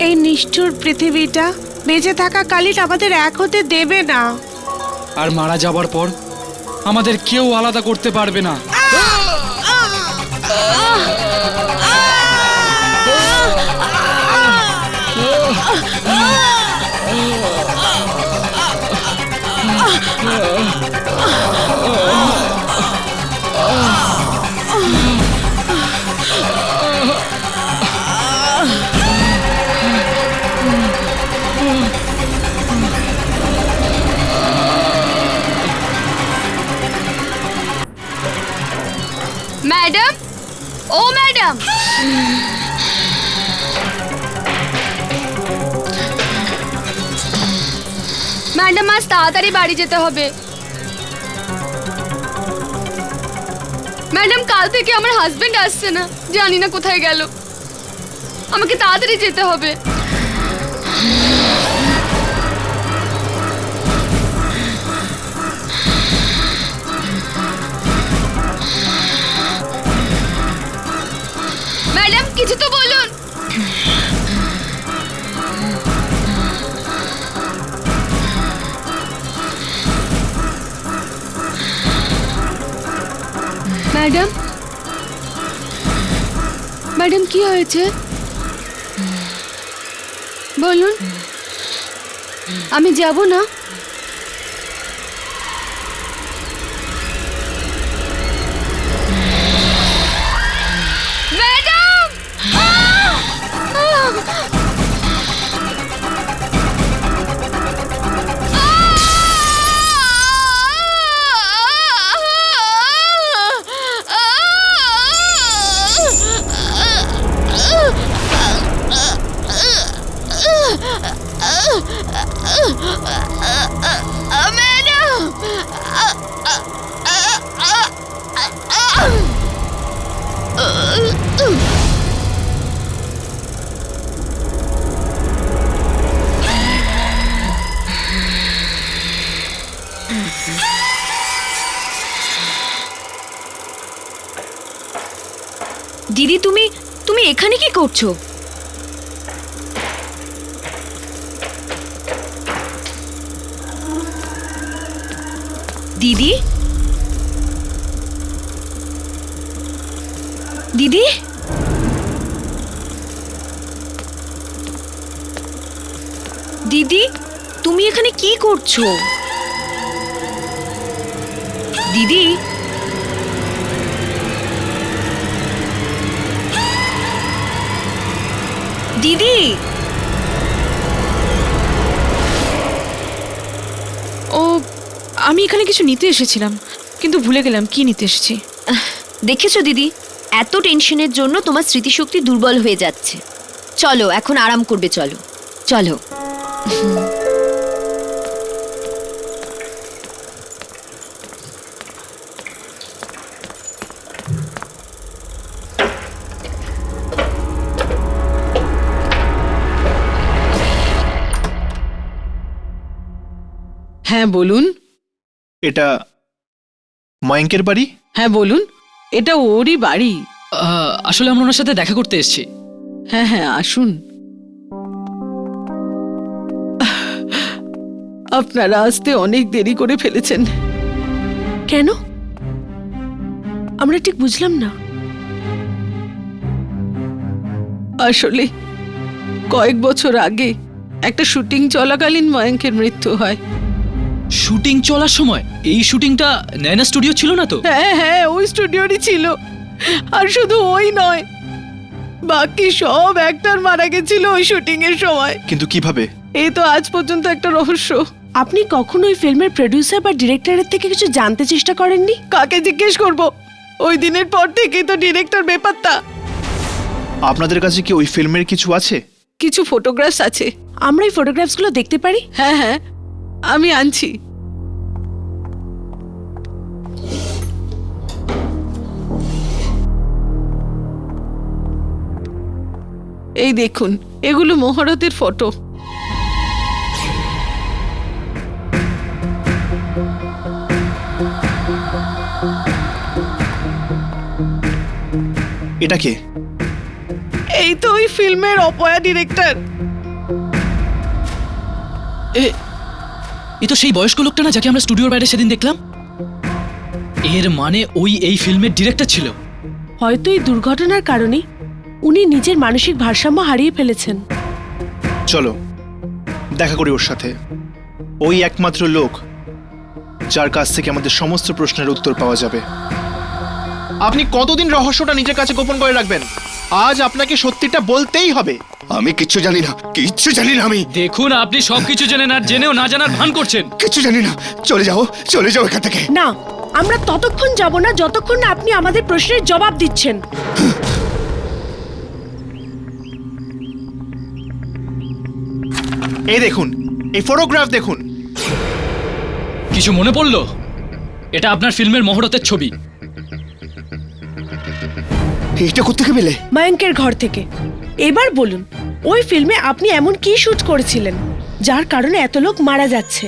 F: এই নিষ্ঠুর পৃথিবীটা বেঁচে থাকা কালীন আমাদের এক হতে দেবে না।
L: আর মারা যাবার পর আমাদের কেউ আলাদা করতে পারবে না।
I: ম্যাডাম, ও ম্যাডাম, ম্যাডাম আজ তাড়াতাড়ি বাড়ি যেতে হবে। ম্যাডাম, কাল থেকে আমার হাজবেন্ড আসছে না, জানি না কোথায় গেল। আমাকে তাড়াতাড়ি যেতে হবে। ম্যাডাম, কিছু তো বলুন। ম্যাডাম, ম্যাডাম কি হয়েছে বলুন, আমি যাব না। দিদি তুমি তুমি এখানে কি করছো? দিদি দিদি দিদি তুমি এখানে কি করছো? দিদি দিদি
H: ও আমি এখানে কিছু নিতে এসেছিলাম, কিন্তু ভুলে গেলাম কি নিতে এসেছি।
I: দেখেছো দিদি, এত টেনশনের জন্য তোমার স্মৃতিশক্তি দুর্বল হয়ে যাচ্ছে। চলো এখন আরাম করবে, চলো চলো।
N: হ্যাঁ বলুন।
E: এটা ময়ঙ্কের বাড়ি?
N: হ্যাঁ বলুন, এটা ওরই বাড়ি।
D: আসলে আমরা ওনার সাথে দেখা করতে এসেছি।
N: হ্যাঁ হ্যাঁ আসুন। আপনারা আসতে অনেক দেরি করে ফেলেছেন।
F: কেন? আমরা ঠিক বুঝলাম না।
N: আসলে কয়েক বছর আগে একটা শুটিং চলাকালীন ময়ঙ্কের মৃত্যু হয়।
D: শুটিং চলার সময়? এই শুটিংটা নয়না স্টুডিও ছিল না তো?
N: হ্যাঁ হ্যাঁ ওই স্টুডিওরই ছিল। আর শুধু ওই নয়, বাকি সব অ্যাক্টর মারা গেছিল ওই শুটিং এর সময়।
E: কিন্তু কিভাবে?
N: এই তো আজ পর্যন্ত একটা রহস্য।
F: আপনি কখনো ওই ফিল্মের প্রোডিউসার বা ডিরেক্টরের থেকে কিছু জানতে চেষ্টা করেননি?
N: কাকে জিজ্ঞেস করব? ওই দিনের পর থেকেই তো ডিরেক্টর বেপাত্তা।
E: আপনাদের কাছে কি ওই ফিল্মের কিছু আছে?
N: কিছু ফটোগ্রাফস আছে।
F: আমরা এই ফটোগ্রাফসগুলো দেখতে পারি?
N: হ্যাঁ হ্যাঁ আমি আনছি। এই দেখুন, এগুলো মহরতের ফটো।
E: এটা কে?
N: এই তো ওই ফিল্মের অপয়া ডিরেক্টর।
D: এ তো সেই বয়স্ক লোকটা না যাকে আমরা স্টুডিওর বাইরে সেদিন দেখলাম? এর মানে ওই এই ফিল্মের ডিরেক্টর ছিল।
F: হয়তো এই দুর্ঘটনার কারণে উনি নিজের মানসিক ভারসাম্য হারিয়ে ফেলেছেন।
E: চলো দেখা করি ওর সাথে। ওই একমাত্র লোক যার কাছ থেকে আমাদের সমস্ত প্রশ্নের উত্তর পাওয়া যাবে। আপনি কতদিন রহস্যটা নিজের কাছে গোপন করে রাখবেন? আজ আপনাকে সত্যিটা বলতেই হবে।
O: আমি কিচ্ছু জানি না, কিচ্ছু জানি না আমি।
D: দেখুন আপনি সবকিছু জেনেন আর জেনেও না জানার ভান করছেন।
O: কিচ্ছু জানি না, চলে যাও, চলে যাও এখান থেকে।
F: না, আমরা ততক্ষণ যাব না যতক্ষণ না আপনি আমাদের প্রশ্নের জবাব দিচ্ছেন।
E: এই দেখুন, এই ফটোগ্রাফ দেখুন।
D: কিছু মনে পড়লো? এটা আপনার ফিল্মের মহরতের ছবি।
O: এটা কোত্থেকে পেলে?
F: ময়ঙ্কের ঘর থেকে। এবার বলুন, ওই ফিল্মে আপনি এমন কি শুট করেছিলেন যার কারণে এত লোক মারা যাচ্ছে?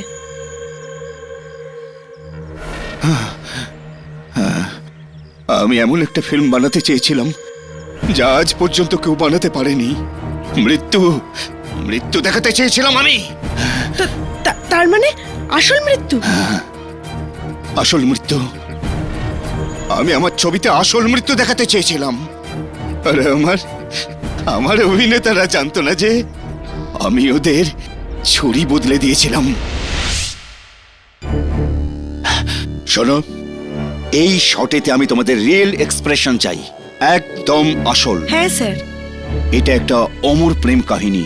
O: আমি এমন একটা ফিল্ম বানাতে চেয়েছিলাম যা আজ পর্যন্ত কেউ বানাতে পারেনি। মৃত্যু, মৃত্যু দেখাতে চেয়েছিলাম আমি।
F: তার মানে আসল মৃত্যু?
O: আসল মৃত্যু। আমি আমার ছবিতে আসল মৃত্যু দেখাতে চেয়েছিলাম। আর আমার অভিনেতারা জানতো না যে আমি ওদের ছুরি বদলে দিয়েছিলাম। শোনো, এই শটেতে আমি তোমাদের রিয়েল এক্সপ্রেশন চাই, একদম আসল।
F: হ্যাঁ স্যার।
O: এটা একটা অমর প্রেম কাহিনী।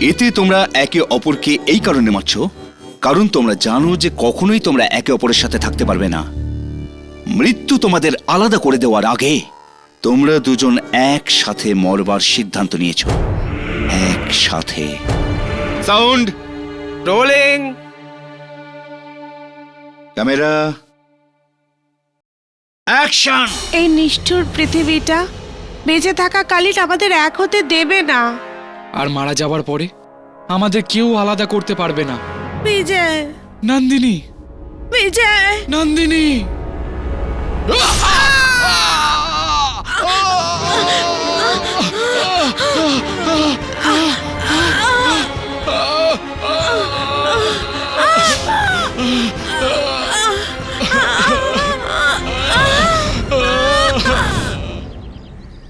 O: এতে তোমরা একে অপরকে এই কারণে মারছো কারণ তোমরা জানো যে কখনোই তোমরা একে অপরের সাথে থাকতে পারবে না। মৃত্যু তোমাদের আলাদা করে দেওয়ার আগে তোমরা দুজন একসাথে মরবার সিদ্ধান্ত নিয়েছো, একসাথে। Sound
B: rolling,
O: camera, action.
F: এই নিষ্ঠুর পৃথিবীটা বেঁচে থাকা কালীন আমাদের এক হতে দেবে না।
L: আর মারা যাবার পরে আমাদের কেউ আলাদা করতে পারবে না।
F: বিজয়,
L: নন্দিনী,
F: বিজয়,
L: নন্দিনী।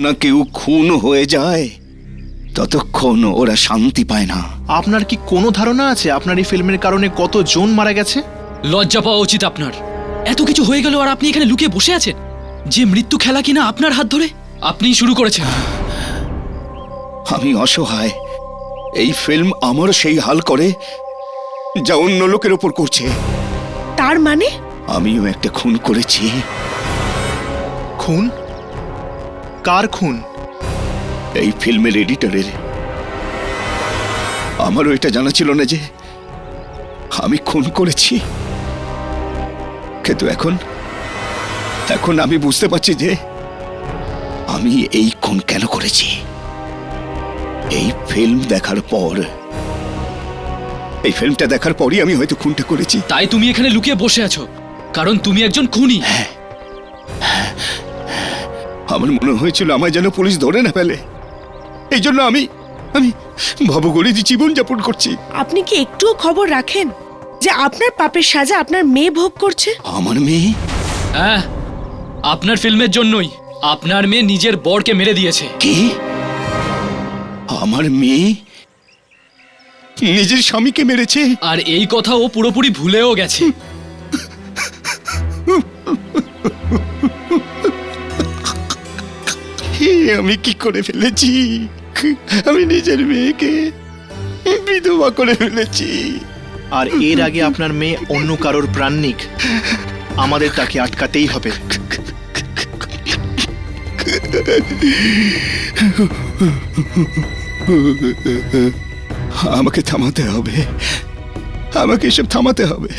O: না কেউ খুন হয়ে যায় ততক্ষণ ওরা শান্তি পায় না।
E: আপনার কি কোনো ধারণা আছে আপনার এই ফিল্মের কারণে কতজন মারা গেছে?
D: লজ্জা পাওয়া উচিত আপনার। এত কিছু হয়ে গেল আর আপনি এখানে লুকিয়ে বসে আছেন। যে মৃত্যু খেলা কিনা আপনার হাত ধরে আপনিই শুরু করেছেন।
O: আমি অসহায়। এই ফিল্ম আমারও সেই হাল করে যা অন্য লোকের ওপর করছে।
F: তার মানে
O: আমিও একটা খুন করেছি।
E: খুন? কার খুন?
O: এই ফিল্মের এডিটরের। আমারও এটা জানা ছিল না যে আমি খুন করেছি, কিন্তু এখন এখন আমি বুঝতে পারছি যে আমি এই খুন কেন করেছি। এই ফিল্ম দেখার পর, এই ফিল্মটা দেখার পরই আমি হয়তো খুনটা করেছি।
D: তাই তুমি এখানে লুকিয়ে বসে আছো কারণ তুমি একজন খুনি।
O: আমার মনে হয়েছিল আমায় যেন পুলিশ ধরে না ফেলে, এই জন্য আমি ভবঘুরে জীবন যাপন করছি।
F: আপনি কি একটুও খবর রাখেন যে আপনার পাপের সাজা আপনার মেয়ে ভোগ করছে?
O: আমার মেয়ে?
D: হ্যাঁ, আপনার ফিল্মের জন্যই আপনার মেয়ে নিজের বরকে মেরে দিয়েছে।
O: কি? আমার মেয়ে নিজের স্বামীকে মেরেছে?
D: আর এই কথা ও পুরোপুরি ভুলেও গেছে।
O: আমি কি করে ফেলেছি? আমি নিজের মেয়েকে বিধবা করে ফেলেছি।
E: আর এর আগে আপনার মেয়ে অন্য কারোর প্রাণ নিক, আমাদের তাকে আটকাতেই হবে।
O: আমাকে থামাতে হবে, আমাকে এসব থামাতে হবে।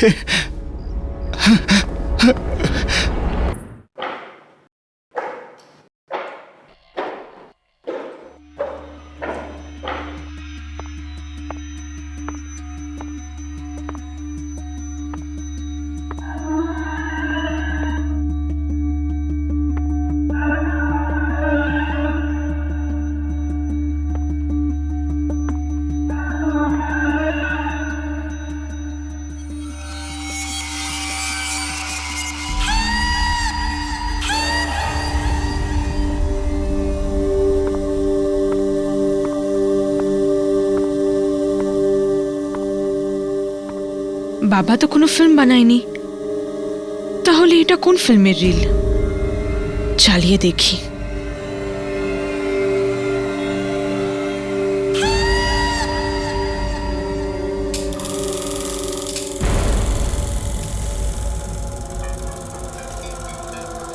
H: বাবা তো কোনো ফিল্ম বানায়নি, তাহলে এটা কোন ফিল্মের রিল? চালিয়ে দেখি।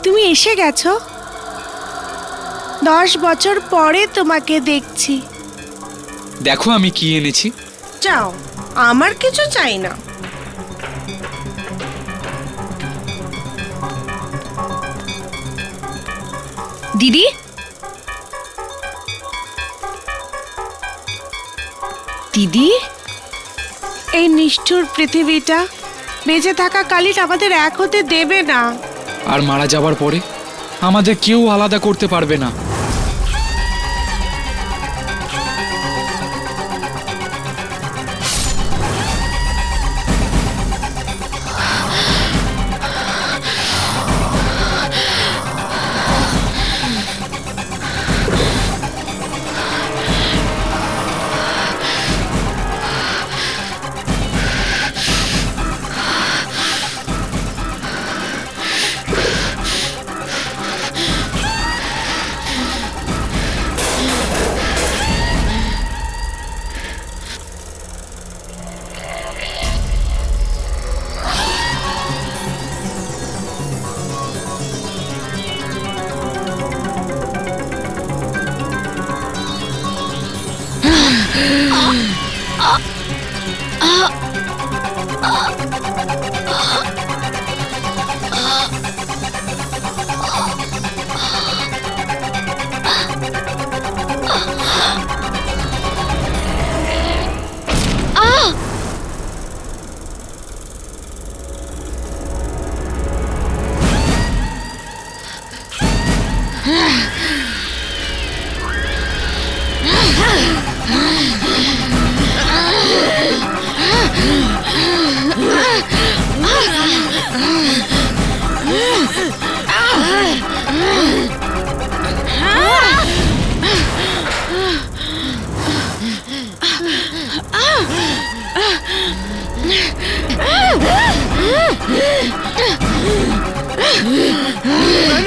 F: তুমি এসে গেছো? 10 বছর পরে তোমাকে দেখছি।
L: দেখো আমি কি এনেছি।
F: যাও, আমার কিছু চাই না।
I: দিদি, দিদি,
F: এই নিষ্ঠুর পৃথিবীটা বেঁচে থাকা কালীন আমাদের এক হতে দেবে না।
L: আর মারা যাবার পরে আমাদের কেউ আলাদা করতে পারবে না।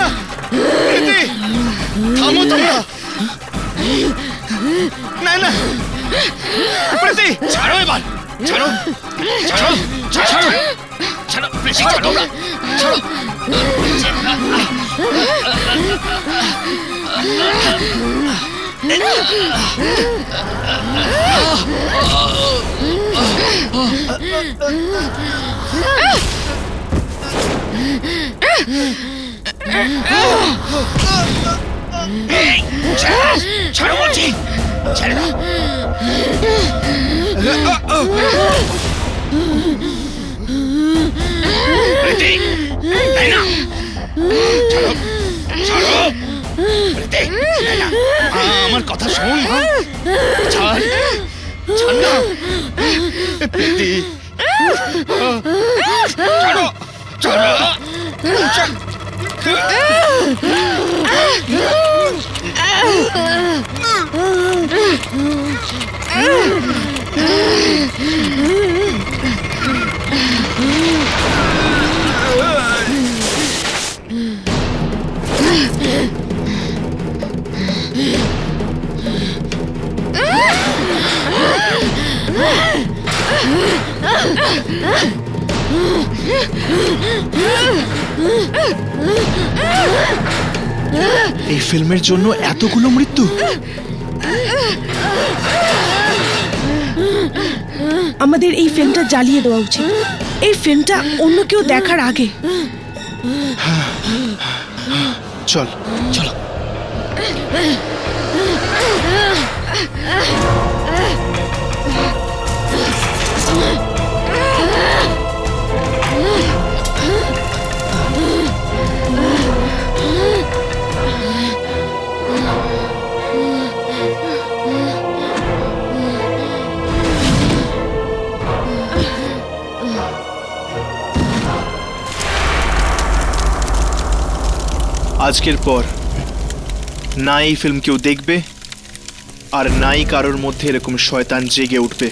E: না প্রীতি, থামো তোমরা। না না প্রীতি,
G: ছাড়ো এবার, ছাড়ো ছাড়ো ছাড়ো ছাড়ো প্রীতি, ছাড়ো না, ছাড়ো। ছাড়ো বলছি, ছাড়ো। প্রীতি, তাই না? ছাড়ো ছাড়ো প্রীতি, তাই না? আমার কথা শোন, ছাড় ছাড় না প্রীতি, ছাড়ো ছাড়ো।
E: এই ফিল্মের জন্য এতগুলো মৃত্যু?
F: আমাদের এই ফিল্মটা জ্বালিয়ে দেওয়া উচিত, এই ফিল্মটা অন্য কেউ দেখার আগে।
E: চল
D: চলো।
E: আজকের পর না এই ফিল্ম কেউ দেখবে, আর নাই কারোর মধ্যে এরকম শয়তান জেগে উঠবে।